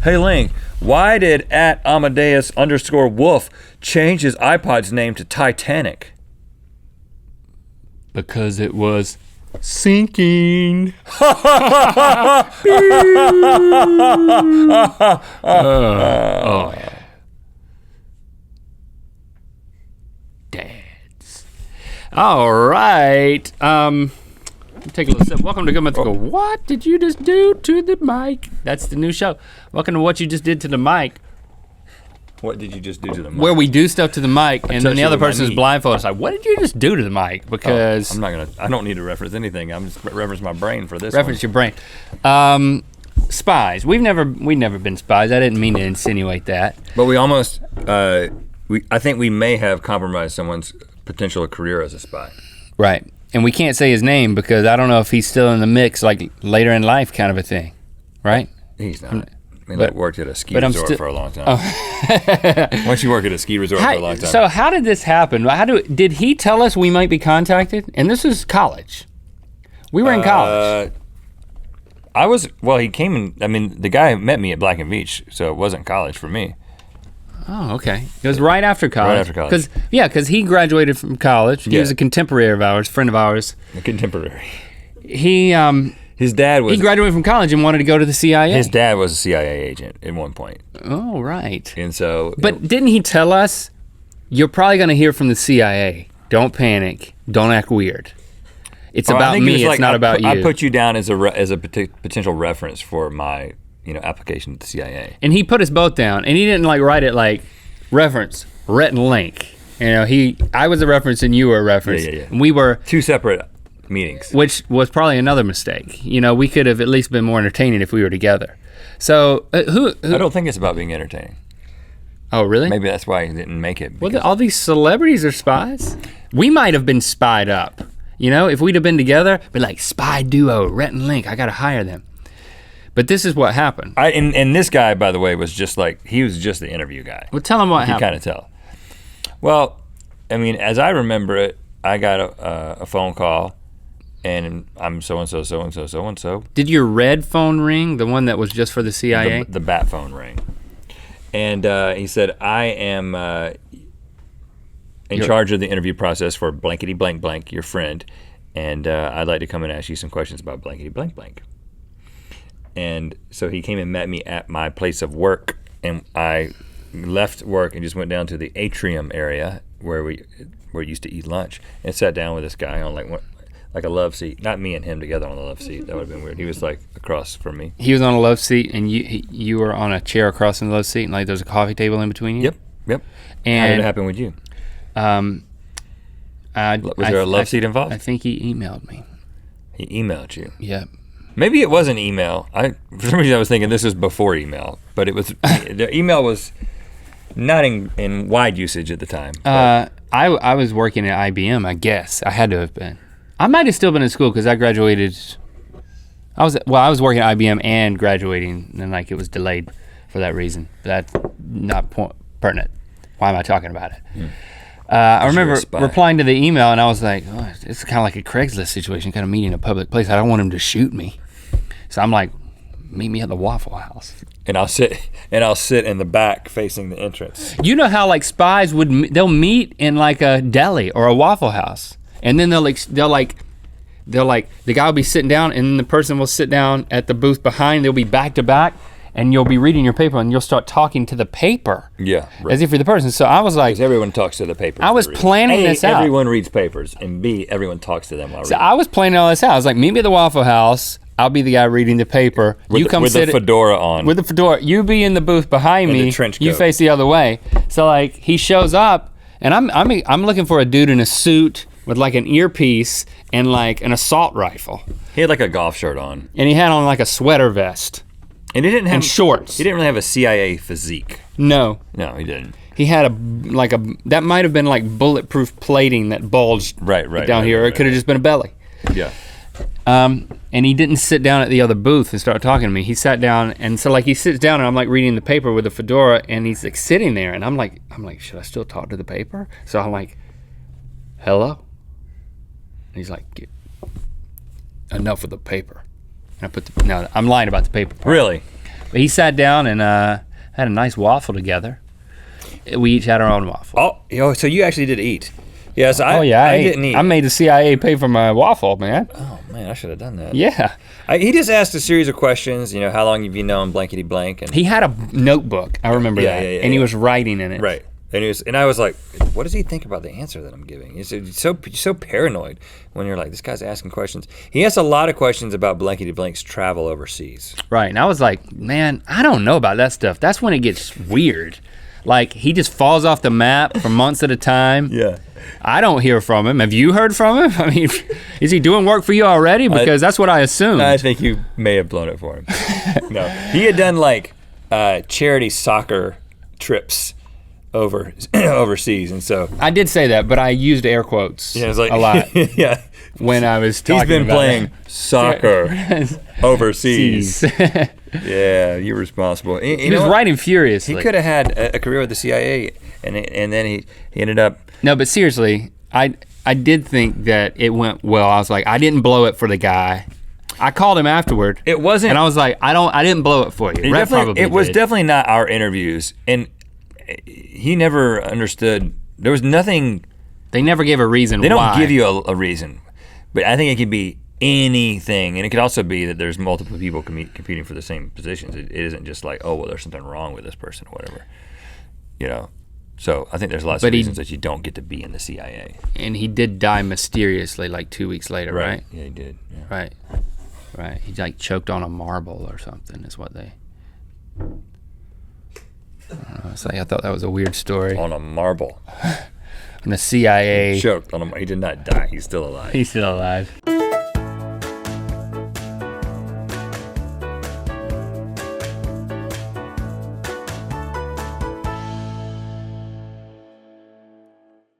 Hey Link, why did @Amadeus_Wolf change his iPod's name to Titanic? Because it was sinking. Dads. All right. Take a little sip. Welcome to Good Mythical. What did you just do to the mic? That's the new show. Welcome to What You Just Did to the Mic. What did you just do to the mic? Where we do stuff to the mic, and then the other person is blindfolded. It's like, what did you just do to the mic? Because I don't need to reference anything. I'm just reference my brain for this. Reference your brain. Spies. We've never been spies. I didn't mean to insinuate that. But we almost. I think we may have compromised someone's potential career as a spy. Right. And we can't say his name because I don't know if he's still in the mix, like later in life kind of a thing, right? He's not. I mean, worked at a ski resort for a long time. Once you work at a ski resort for a long time. So how did this happen? Did he tell us we might be contacted? And this is college. We were in college. He came in, the guy met me at Black and Beach, so it wasn't college for me. Oh, okay. It was right after college. Right after college. Because he graduated from college. He was a contemporary of ours, friend of ours. A contemporary. His dad was... He graduated from college and wanted to go to the CIA. His dad was a CIA agent at one point. Oh, right. And so... But didn't he tell us, you're probably gonna hear from the CIA. Don't panic. Don't act weird. It's about me, it's not about you. I put you down as a potential reference for my... application to the CIA. And he put us both down, and he didn't write it like reference, Rhett and Link. I was a reference and you were a reference. Yeah. And we were two separate meetings. Which was probably another mistake. We could have at least been more entertaining if we were together. So who I don't think it's about being entertaining. Oh, really? Maybe that's why he didn't make it. Well, all these celebrities are spies. We might have been spied up. If we'd have been together, be like, spy duo, Rhett and Link, I gotta hire them. But this is what happened. And this guy, by the way, was just he was just the interview guy. Well, tell him what happened. You kind of tell. Well, as I remember it, I got a phone call, and I'm so-and-so, so-and-so, so-and-so. Did your red phone ring, the one that was just for the CIA? The bat phone ring. And he said, I am in charge of the interview process for blankety blank blank, your friend, and I'd like to come and ask you some questions about blankety blank blank. And so he came and met me at my place of work, and I left work and just went down to the atrium area where we used to eat lunch, and sat down with this guy on like a love seat. Not me and him together on the love seat. That would have been weird. He was across from me. He was on a love seat, and you were on a chair across from the love seat, and there's a coffee table in between you? Yep. And how did it happen with you? Was there a love seat involved? I think he emailed me. He emailed you? Yeah. Maybe it wasn't email. For some reason I was thinking this was before email, but it was. The email was not in wide usage at the time. I was working at IBM, I guess. I had to have been. I might have still been in school because I graduated. I was working at IBM and graduating, and it was delayed for that reason. That's not pertinent. Why am I talking about it? I remember replying to the email, and I was like, oh, it's kind of like a Craigslist situation, kind of meeting in a public place. I don't want him to shoot me. So I'm like, meet me at the Waffle House. And I'll sit in the back facing the entrance. You know how spies they'll meet in a deli or a Waffle House, and then the guy will be sitting down, and then the person will sit down at the booth behind. They'll be back to back, and you'll be reading your paper, and you'll start talking to the paper. Yeah, right. As if you're the person. So I was like, because everyone talks to the paper. I was planning this out. Everyone reads papers, and B, everyone talks to them while reading. So I was planning all this out. I was like, meet me at the Waffle House. I'll be the guy reading the paper. With the fedora on. With the fedora. You be in the booth behind me. The trench coat. You face the other way. So he shows up, and I'm looking for a dude in a suit with an earpiece and an assault rifle. He had a golf shirt on. And he had on a sweater vest. And he didn't have shorts. He didn't really have a CIA physique. No, he didn't. He had that might have been bulletproof plating that bulged down here. Or it could have just been a belly. Yeah. And he didn't sit down at the other booth and start talking to me. He sat down, and so he sits down, and I'm reading the paper with a fedora, and he's sitting there, and I'm like, should I still talk to the paper? So I'm like, hello? And he's like, enough with the paper. And I'm lying about the paper part. Really? But he sat down and had a nice waffle together. We each had our own waffle. Oh, so you actually did eat. Yes, I didn't eat. I made the CIA pay for my waffle, man. Oh man, I should have done that. Yeah. He just asked a series of questions, how long have you known blankety blank? And he had a notebook, I remember that, and he was writing in it. Right, and I was like, what does he think about the answer that I'm giving? He's so paranoid when you're like, this guy's asking questions. He asked a lot of questions about blankety blank's travel overseas. Right, and I was like, man, I don't know about that stuff. That's when it gets weird. Like, he just falls off the map for months at a time. Yeah. I don't hear from him. Have you heard from him? I mean, is he doing work for you already? Because that's what I assumed. I think you may have blown it for him. No, he had done like charity soccer trips overseas, and so I did say that, but I used air quotes a lot. Yeah, when I was talking about he's been playing soccer overseas. Yeah, you're responsible. He was writing furiously. He could have had a career with the CIA, and then he ended up. No, but seriously, I did think that it went well. I was like, I didn't blow it for the guy. I called him afterward. It wasn't, and I was like, I didn't blow it for you. Rhett probably it was did. definitely not our interviews, and he never understood. There was nothing. They never gave a reason. They don't why. give you a reason, but I think it could be anything, and it could also be that there's multiple people competing for the same positions. It isn't just like, oh well, there's something wrong with this person or whatever, So I think there's lots of reasons that you don't get to be in the CIA. And he did die mysteriously like 2 weeks later, right? Yeah, he did. Yeah. Right. He like choked on a marble or something is what they. I thought that was a weird story. On a marble. On the CIA. He choked on him. He did not die. He's still alive. He's still alive.